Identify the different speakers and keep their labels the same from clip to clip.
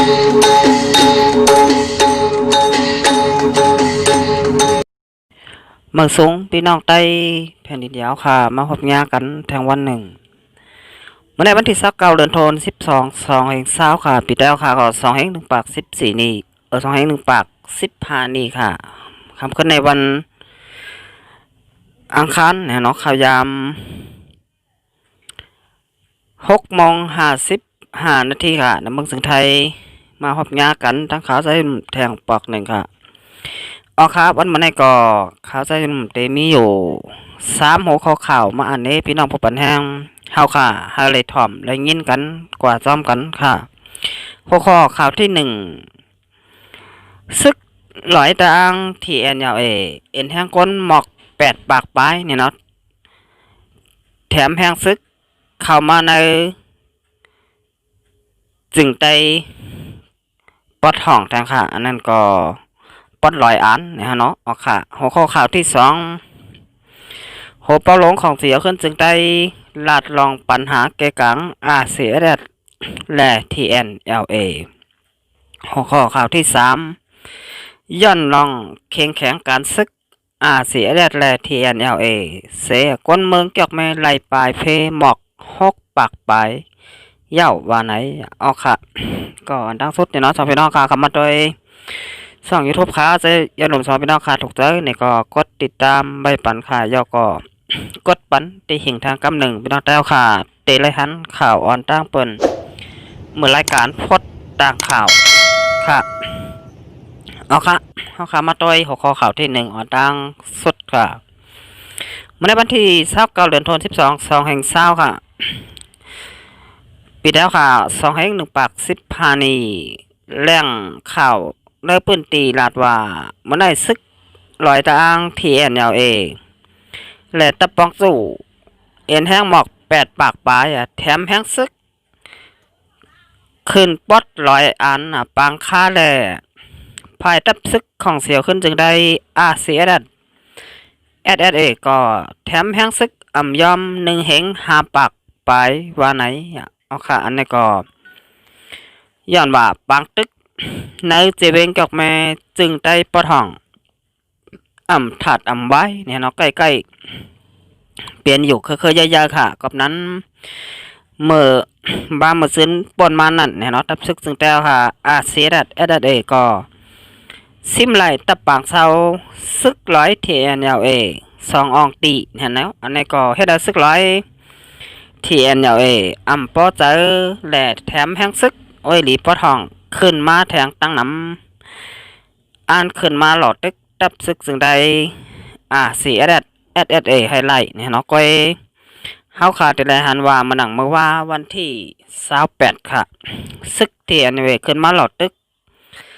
Speaker 1: เมืองสูงพี่น้องใต้แผ่นดินยาวค่ะมาพบญากันแทงวันหนึ่งเมื่อในวันที่29เดือนธันวาคม2/20ค่ะปีแล้วค่ะก็2/1/14นี้2/1/15นี้ค่ะคำขึ้นในวันอังคารเนี่ยเนาะข่าวยาม6:55 นาทีค่ะในเมืองสิงห์ไทยมาพบญากันทั้งข่าวใจแทงปอกหนึ่งค่ะอ๋อครับวันนี้ก็ข่าวใจเตมีอยู่3หัวข้อข่าวมาอ่านให้พี่น้องผู้ปันแห้งเฮาค่ะฮาเลยถ่อมและยินกันกว่าซ้อมกันค่ะหัวข้อข่าวที่1ซึกหลอยตางทีเอ็นยาวเอ็นแห้งก้นหมอก8 ปากปลายเนี่ยเนาะแถมแห้งซึกเข้ามาในจึงไตปอดห้องแทงค่ะอันนั้นก็ปอดลอยอันนะฮะเนาะอ๋อค่ะหัวข้อข่าวที่2โหเป้าหลงของเสียขึ้นจึงได้ลาดลองปัญหาแก่กังอาเซียดและ TNLA หัวข้อข่าวที่3ย่อนลองเข่งแข็งการซึกอาเซียดและ TNLA เสียก้นเมืองเกี่ยวแม่ไหลปลายเพหมอก6 ปากปลายเย่าว่าไหนอ๋อค่ะก็ดังสุดเนี่ยเนาะสองพี่น้องค่ะคำมาโดยช่อง YouTube ค่ะจะอย่าลืมสองพี่น้องค่ะถูกใจนี่ก็กดติดตามใบปันค่ะย่อก็กดปันตีหิ่งทางกำหนึ่งพี่น้องแต้วค่ะเตะไรหันข่าวออนตั้งเปิ่นเหมือนรายการพดต่างข่าวค่ะเอาค่ะมาต่อยหัวข้อข่าวที่1ออนตั้งสุดค่ะเมื่อในวันที่29เดือนธันวาคม2/20ค่ะปีแล้วค่ะ2/1/15นี้แรงข่าวเลิกปืนตีลาดว่าเมื่อได้ซึกลอยตางTNLAและตะปองสู่เอ็นแห้งหมอก8 ปากปลายแถมแห้งซึกขึ้นปอดลอยอันปางค่าแลภายตับซึกของเสียวขึ้นจึงได้อาเซียดัดSSA ก็แถมแห้งซึกยอม1 เหง5 ปากปลายว่าไหนเอาค่ะอันนี้ก็ย้อนว่าปางตึกในเจเวงกับแม่จึงได้ปอดห้องถัดไว้เนี่ยเนาะใกล้ๆเปลี่ยนอยู่เคยๆยาวๆค่ะกับนั้นเมื่อบางมื้อซื้นปนมานั่นเนี่ยเนาะตับซึกซึ่งแต่ค่ะอาเซียดัดSSA ก็ซิมไหลตะปางเซาซึกร้อย TNLA 2 อองตีเห็นแล้วอันนี้ก็เฮ็ดให้ซึกร้อย TNLA ปอเจอและแถมแห้งซึกโอ้ยหลีปอทองขึ้นมาแทงตั้งน้ำอ่านขึ้นมาหลอดตึกตับซึกซึ่งใดSSA ไฮไลท์เนี่ยเนาะก้อยเฮาขาดแต่รายหันว่ามาหนังเมื่อว่าวันที่28ค่ะซึกTNLAขึ้นมาหลอดตึก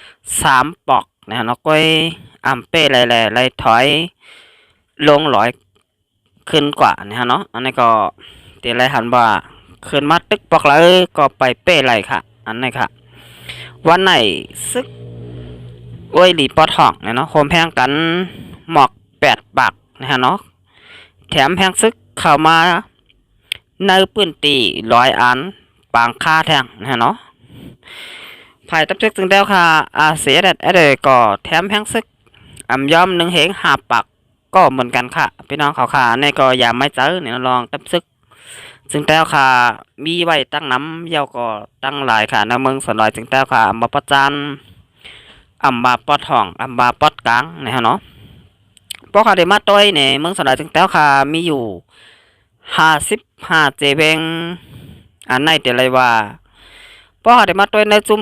Speaker 1: 3 ปอกเนี่ยเนาะก้อยเป้ไหลถอยลง100ขึ้นกว่าเนี่ยเนาะอันนี้ก็แต่รายหันว่าขึ้นมาตึกปอกแล้วก็ไปเป้ไหลค่ะอันนี้ค่ะวันไหนซึกโอ้ยหลีปอทองเนี่ยเนาะโคมแพงกันหมอก8 ปากนะฮะเนาะแถมแพงซึกเข้ามาในปืนตี100 อันปางค่าแทงนะฮะเนาะภายตับซึกจึงแล้วค่ะอาเซียดัดก็แถมแพงซึกยอม1 เหง5 ปากก็เหมือนกันค่ะพี่น้องเขาค่ะนี่ก็อย่าไม่เจอเนี่ยลองตับซึกซึ่งแต่ค่ะมีไว้ตั้งน้ำเยี่ยวก็ตั้งหลายค่ะในเมืองสลอยจึงแต่ค่ะมาประจานบาปอดทองบาปอดกลางนะฮะเนาะพวกเขาได้มาต้อยในเมืองสลอยจึงแต่ค่ะมีอยู่55 เจเวงอันในแต่ไรว่าพวกเขาได้มาต้อยในจุ่ม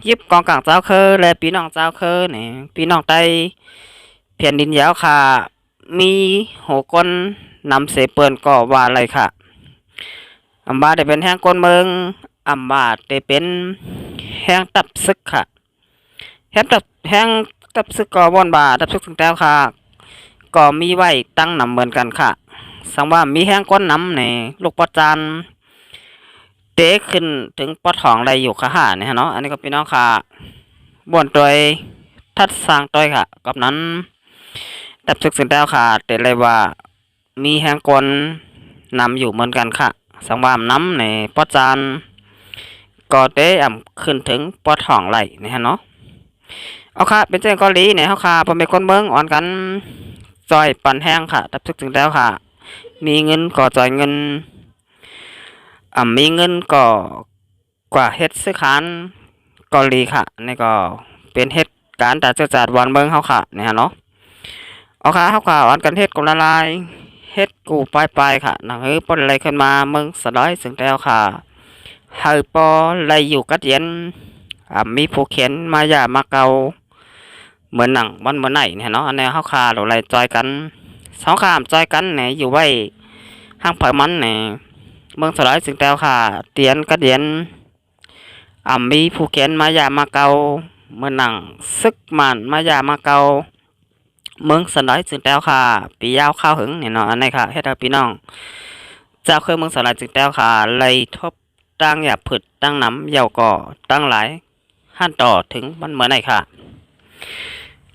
Speaker 1: ยิบกองกลางเจ้าเคอและพี่น้องเจ้าเคอเนี่ยพี่น้องใต้แผ่นดินยาวค่ะมีหัวก้นนำเสเปิลก็ว่าอะไรค่ะบาได้เป็นแห้งก้นเมืองบาได้เป็นแห้งตับซึกค่ะแห้งตับซึกก็วนบาตับซึกถึงแล้วค่ะก็มีไว้ตั้งนำเหมือนกันค่ะสังว่ามีแห้งก้นน้ำในลูกปอจานเตะขึ้นถึงปอทองอะไรอยู่ค่ะเนี่ยเนาะอันนี้ก็พี่น้องค่ะบวนตัวทัดสร้างตัวค่ะกับนั้นตับซึกถึงแล้วค่ะแต่เลยว่ามีแห้งก้นนำอยู่เหมือนกันค่ะสังว่าน้ำในปอจาน ก็ได้ขึ้นถึงปอทองไหลนะฮะเนาะเอาค่ะเป็นเจ้าเกาหลีเนี่ยเฮาค่ะบ่แม่นคนเบิ่งอ่อนกันจอยปันแห้งค่ะตับทึกถึงแล้วค่ะมีเงินก็จ่ายเงินมีเงินก็กว่าเฮ็ดซื้อขานเกาหลีค่ะนี่ก็เป็นเหตุการณ์ตัดจัดวันเบิ่งเฮาค่ะเนี่ยเนาะเอาค่ะเฮาก็อ่อนกันเฮ็ดกลละลายเฮ็ดกูปลายๆค่ะหนังปนอะไรขึ้นมาเมืองสะด้อยถึงแล้วค่ะเฮาปอไลอยู่กัดเย็นมีผู้เขียนมายามาเกาเหมือนหนังวันเหมือนไหนเนี่ยเนาะอันนี้เฮาคาหรืออะไรจอยกันสองข้ามจอยกันเนี่ยอยู่ไว้ห้างเผยมันเนี่ยเมืองสลายสิงแต้วค่ะเตียนกระเดียนมีผู้เขียนมายามาเกาเหมือนหนังซึกมันมายามาเกาเมืองสลายสิงแต้วค่ะปียาวข้าวหึงเนี่ยเนาะอันนี้ค่ะเฮ็ดให้พี่น้องเจ้าเคยเมืองสลายสิงแต้วค่ะไล่ทบตั้งหยาบผึดตั้งน้ำเยาวก่อตั้งหลายขั้นต่อถึงมันเหมือนไหนค่ะ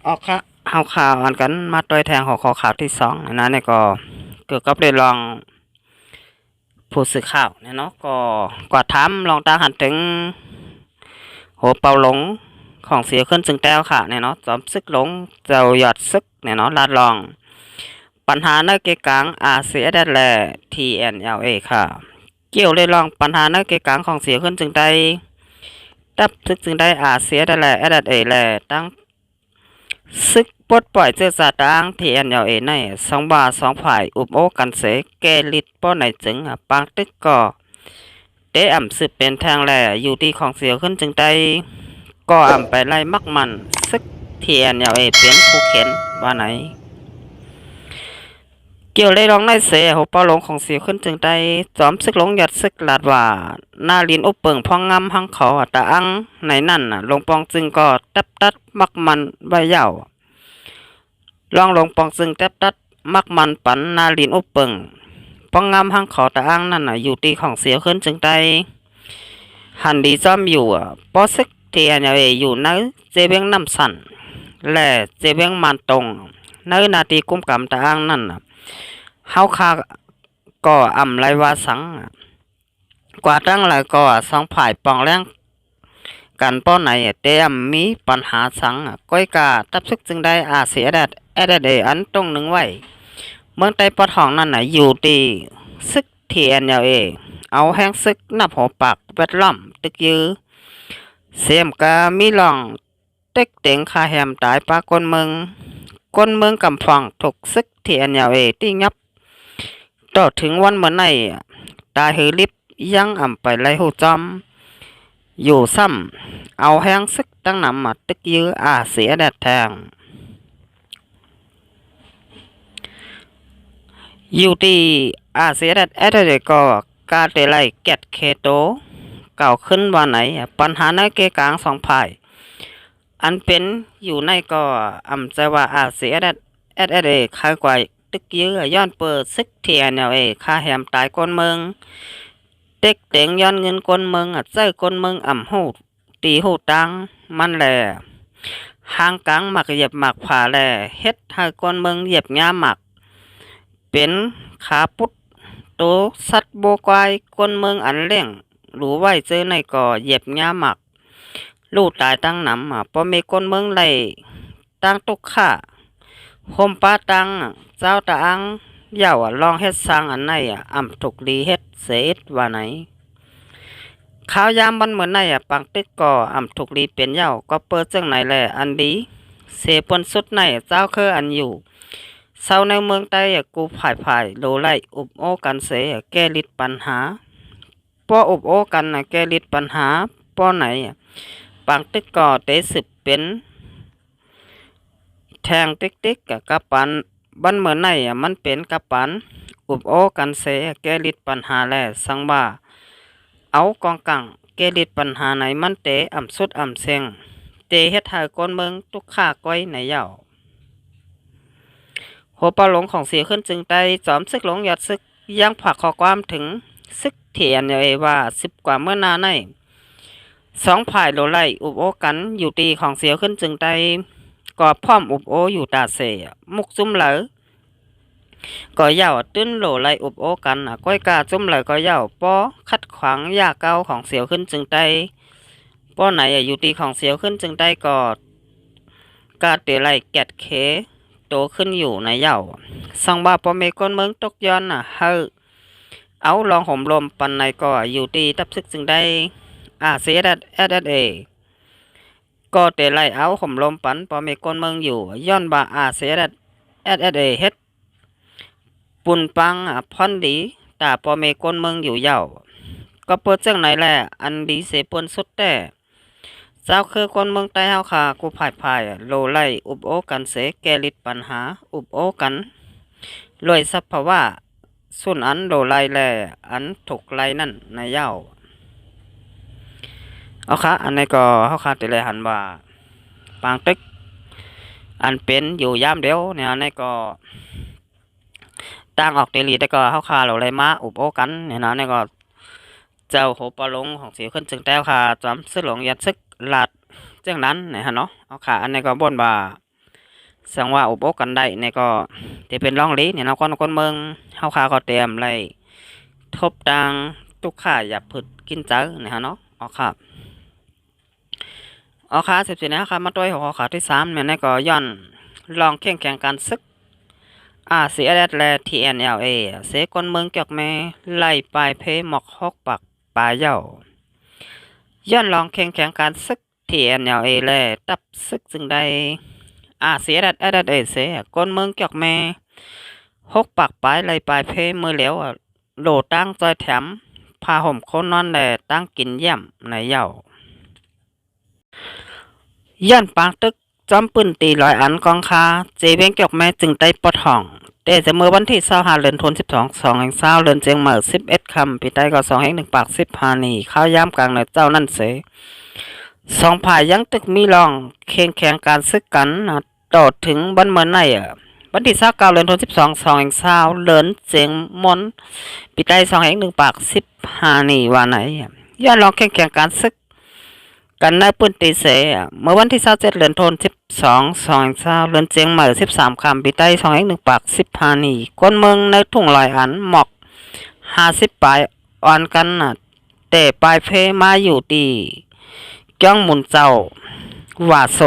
Speaker 1: ออกค่ะเฮาข่าวอันกันมาโดยแทงหัวข้อข่าวที่2นะเนี่ยก็เกี่ยวกับเรื่องลองผู้สื่อข่าวเนี่ยเนาะก็กว่าถามลองตาหันถึงโหเปาหลงของเสียขึ้นจึงแต้วค่ะเนี่ยเนาะจอมซึกหลงเจ้าหยอดซึกเนี่ยเนาะลาดลองปัญหาในเกกลางอาเซียได้แล TNLA ค่ะเกี่ยวเลยลองปัญหาในเกกลางของเสียขึ้นจึงได้ตับซึกจึงได้อาเซียได้แลแลตั้งซึกปลดปล่อยเจอสาตางที่NLA ใน2 ฝ่ายอุบโอกันเสแกลิดป้อไหนจึงปางตึกก่อได้สืบเป็นทางแลอยู่ที่ของเสียขึ้นจึงได้ก็ไปไล่มักมันซึกที่NLA เป็นผู้เขียนว่าไหนเกี่ยวเลยลองในเสหัวเปาหลงของเสียขึ้นจึงได้จอมซึกหลงหยัดซึกลาดว่าหน้าลินอุปเปิงพองงำหังเขาตะอังในนั่นลงปองจึงก็ตัดมักมันใบเหย่าลองลงปองซึ่งแทบตัดมักมันปันนาลินอุปเปิงปองงามหังขอตะอ้างนั่นอยู่ตีของเสียขึ้นจึงได้หันดีจอมอยู่ปอซึกเทียนอยู่ในเจเบียงน้ำสันและเจเบียงมันตรงในนาทีกุมกำตะอ้างนั่นเฮาคาก็ไรว่าสังกว่าตั้งหลายก็2 ฝ่ายปองแรงกันป้อไหนเตมีปัญหาสังก้อยกาตับซึกจึงได้อาเสียแดดอันตรงหนึ่งไว้เมืองใต้ปอทองนั่นอยู่ตีซึกTNLAเอาแห้งซึกนับหัวปากแวดล้อมตึกยือเสียมกามีหลองเต็กเต็งคาแฮมตายปากคนเมืองกำฟังถูกซึกTNLAที่งับต่อถึงวันเมื่อไหนตายหือลิบยังไปไล่หูจอมอยู่ซ้ำเอาแห้งซึกตั้งนำมาตึกยื้อเสียแดดแทงอยู่ที่เสียแดดก็กาเตไลแกตเคโตเก่าขึ้นวันไหนปัญหาในเกกลาง2 ฝ่ายอันเป็นอยู่ในก็ใจว่าเสียแดดคายกว่าตึกยื้อย้อนเปิดซึกTNLAค่าแหมตายก้นเมืองเต็กเต็งย้อนเงินคนเมืองเจ้าคนเมืองหูตีหูตังมันแหละหางกลางหมักเหยียบหมักผ่าแหละเฮ็ดให้คนเมืองเหยียบงาหมักเป็นขาปุดโตสัตว์โบกายคนเมืองอันเล่งหรูไว้เจอในก่อเหยียบงาหมักลูกตายตั้งน้ำพอมีคนเมืองไหลตั้งตุกข่าคมป้าตังเจ้าตาอังเย่าลองเฮ็ดสร้างอันไหนถูกลีเฮ็ดเสดว่าไหนข้าวยามมันเหมือนไหนปังตึกก่อถูกลีเป็นเย่าก็เปิดจังไหนแหละอันดีเสปนสุดไหนเจ้าคืออันอยู่เศร้าในเมืองใต้กูผ่ายโลไลอุบโอกันเสแก้ลิดปัญหาป้ออุบโอกันแก้ลิดปัญหาป้อไหนปังตึกก่อเตสืบเป็นแทงติ๊กกับปันบันเหมือนไหนมันเป็นกับปันอุบโอกันเสแก้ลิดปัญหาแลสังบ่าเอากองกังแก้ลิดปัญหาไหนมันเตสุดเซงเตเฮ็ดให้คนเมืองตุกข่าก้อยในเหย่าหัวปลาหลงของเสียขึ้นจึงได้จอมซึกหลงหยัดซึกยังผักข้อความถึงซึกTNLAว่า10 กว่าเมื่อนาใน2 ฝ่ายโลไลอุบโอกันอยู่ตีของเสียขึ้นจึงได้ก็พร้อมอุบโออยู่ตาเสมุกซุ่มเหลอ ก็เหย่าตื้นโหลไหลอุบโอกันก้อยกาจุ่มไหลก็เหย่าป้อขัดขวางยาเก่าของเสียวขึ้นจึงได้ป้อไหนอยู่ตีของเสียวขึ้นจึงได้ก็กาเตไหลแกดเคโตขึ้นอยู่ในเหย่าสังว่าป้อเมก้นเมืองตกย้อนเฮาเอาลองห่มลมปันในก็อยู่ตีตับซึกจึงได้เสียดัดเอก็เตไหลเอาห่มลมปันป้อเมก้นเมืองอยู่ย้อนบ่าเสียดัดเอเฮ็ดปุ่นปังพอนดีตาปอเมก้นเมืองอยู่เหย่าก็เปิดจังไหนแหละอันดีเสปนสุดแต่เจ้าคือคนเมืองใต้เฮาค่ะกูภายโลไลอุบโอกันเสแกลิดปัญหาอุบโอกันรวยสัพพะว่าสุนอันโลไลแลอันถูกไลนั่นในเหย่าเอาค่ะอันนี้ก็เฮาค่ะติเลยหันว่าปางตึกอันเป็นอยู่ยามเดียวเนี่ยอันนี้ก็ต่างออกเตลีแต่ก็เฮาคาเราเลยมาอุบโอกันเนี่ยนะนี่ก็เจ้าโหปลงของสีขึ้นจึงแต้วค่ะจำซึกหลงยัดซึกหลัดจังนั้นเนี่ยฮะเนาะเอาค่ะอันนี้ก็บ่นว่าสังว่าอุบโอกันได้เนี่ยก็จะเป็นร่องลี้เนี่ยเนาะคนเมืองเฮาคาก็เตรียมเลยทบดังตุกข่าอย่าผึดกินเจอเนี่ยฮะเนาะเอาค่ะเอาค่ะ14นะค่ะมาด้วยหัวข่าวที่3เนี่ยนี่ก็ย้อนลองแข่งการซึกเสียแดดแล TNLA เสกคนเมืองเกียกแม่ไล่ปลายเพหมอกฮอกปักปลายเหย้าย้อนลองแข่งการซึก TNLA แลตับซึกจึงได้เสียแดดเสคนเมืองเกียกแม่ฮกปักปลายไล่ปลายเพมือเหลวโหลตั้งจอยแถมพาห่มคนนอนแลตั้งกินเยี่ยมในเหย้าย้อนปางตึกจอมปืนตี100 อันกองคาเจเวงเกียกแม่จึงได้ปลดห้องแต่จะเมื่อวันที่25เดือนธันวาคม2 เดือนเจียงเหม่อ11 ค่ำปีใต้ก็2 1 ปาก15นี่ข้าวยามกลางในเจ้านั่นเส2 ฝ่ายยังตึกมีรองแข่งการซึกกันต่อถึงวันเมื่อไหร่วันที่29เดือนธันวาคม2 เดือนเจียงมนปีใต้2 1 ปาก15นี่ว่าไหนย้อนลองแข่งการซึกกันในปืนตีเสเมื่อวันที่27เดือนธันวาคม2 เดือนเจียงใหม่13 ค่ำปีใต้2 1 ปาก15นี่คนเมืองในทุ่งลอยอันหมอก50 ปลายอ่อนกันแต่ปลายเพมาอยู่ดีจ้องหมุนเจ้าว่าโซ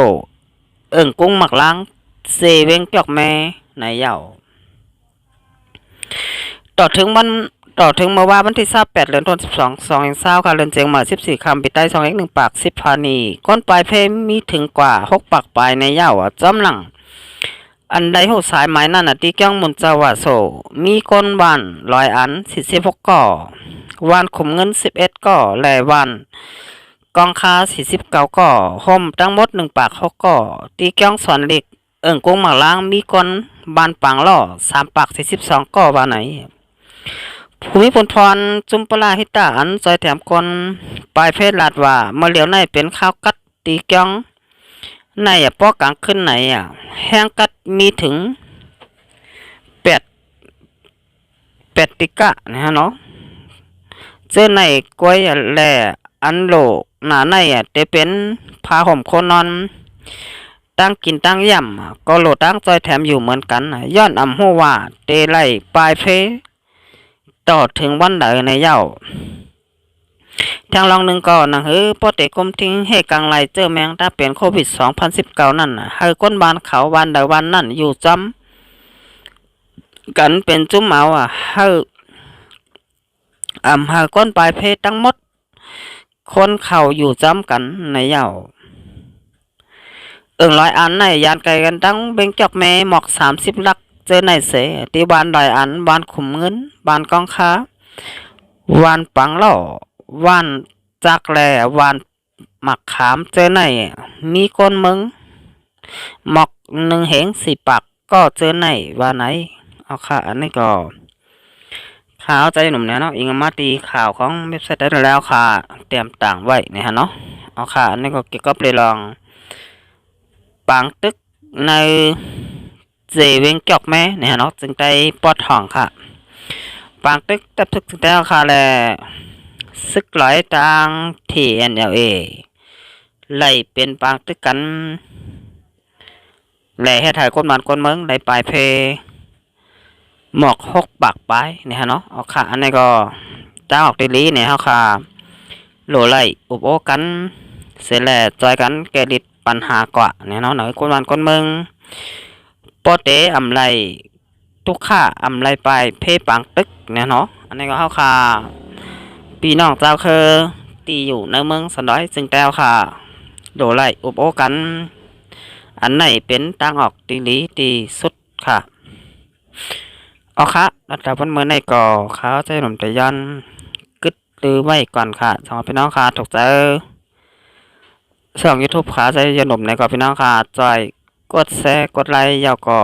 Speaker 1: กุ้งหมักล้างเซเวงจอกแม่ในเหย่าต่อถึงเมื่อวันที่28เดือนธันวาคม2 ค่ะเดือนเจียงใหม่14 ค่ำปีใต้2 1 ปาก15นี่ก้นปลายเพมีถึงกว่า6 ปากปลายในเหย่าจำหลังอันใดหูสายไม้นั่นที่จ้องมุนจาวาโซมีก้นวัน100 อัน46 ก่อวันขุมเงิน11 ก่อแลวันกองคา49 ก่อห่มทั้งหมด1 ปาก6 ก่อตีจ้องสอนเหล็กกุ้งหมักล้างมีก้นบานปังล่อ3 ปาก42 ก่อว่าไหนภูมิพลพรจุมปลาหิตาอันซอยแถมคนปลายเพศลาดว่าเมื่อเหลียวในเป็นข้าวกัดตีจ้องในป้อกลางขึ้นไหนแห้งกัดมีถึง8ติกะนะฮะเนาะเจอในกล้วยแหล่อันโลหนาในจะเป็นพาห่มคนนอนตั้งกินตั้งย่ำก็โลตั้งจอยแถมอยู่เหมือนกันย้อนหัวว่าเตไลปลายเพต่อถึงวันใดในเหย้าทางลองหนึ่งก่อนป้อเตกลมทิ้งให้กลางไหลเจอแมงถ้าเป็นโควิด2019นั่นให้ก้นบานเขาวันใดวันนั่นอยู่จำกันเป็นจุ้มเอาให้ให้ก้นปลายเพศทั้งหมดคนเข่าอยู่จำกันในเหย้า100 อันในยานไกลกันตั้งเบ่งจอกแม่หมอก30 ลักเจอในเสตีบาน100 อันบานขุมเงินบานกองค้าวานปังล่อวานจักแลวานหมักขามเจอในมีก้นมึงหมอก1 เหง4 ปากก็เจอในว่าไหนเอาค่ะอันนี้ก็ข่าวใจหนุ่มเนี่ยเนาะอิงมาตีข่าวของเว็บไซต์ได้แล้วค่ะเตรียมต่างไว้เนี่ยฮะเนาะเอาค่ะอันนี้ก็เกี่ยวกับเรื่องปางตึกในเจเวงจอกแม่เนี่ยฮะเนาะจึงได้ปอดห้องค่ะปางตึกตับทึกถึงแล้วค่ะแลซึกหลอยทาง TNLA ไล่เป็นปางตึกกันแหล่ให้ถ่ายก้นมันก้นเมืองไล่ปลายเพ หมอก6 ปากไปเนี่ยฮะเนาะเอาค่ะอันนี้ก็จ้างออกดีลีเนี่ยเฮาค่ะโหลไหลอุบโอกันเสร็จแล้วจอยกันแก้ดิดปัญหากว่าเนี่ยเนาะหน่อยคนวันคนเมืองปอเตอำไรทุกค่าอำไรไปเพปังตึกเนี่ยเนาะอันนี้ก็เฮาค่ะพี่น้องเจ้าคือตีอยู่ในเมืองสันดอยซึ่งแต้วค่ะโดไหลอุบโอกันอันไหนเป็นทางออกดีลีดีสุดค่ะเอาค่ะระดับวันเมื่อในก่อเขาใจหนุ่มใจยันกึดหรือไว้ก่อนค่ะสำหรับพี่น้องค่ะถูกใจช่อง YouTube ค่ะใจยนหนุ่มในก่อพี่น้องค่ะจอยกดแชร์กดไลค์ยาวก่อ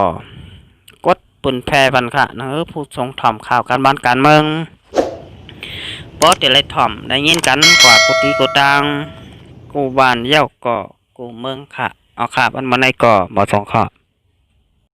Speaker 1: กดปุ่นแพร่บันค่ะเนื้อผู้ทรงถ่อมข่าวการบ้านการเมืองปอเตเลยถ่อมได้ยินกันกว่ากุฏิกุตังกูบ้านเย้าก่อกูเมืองค่ะเอาค่ะวันเมื่อในก่อบ่สองข้อ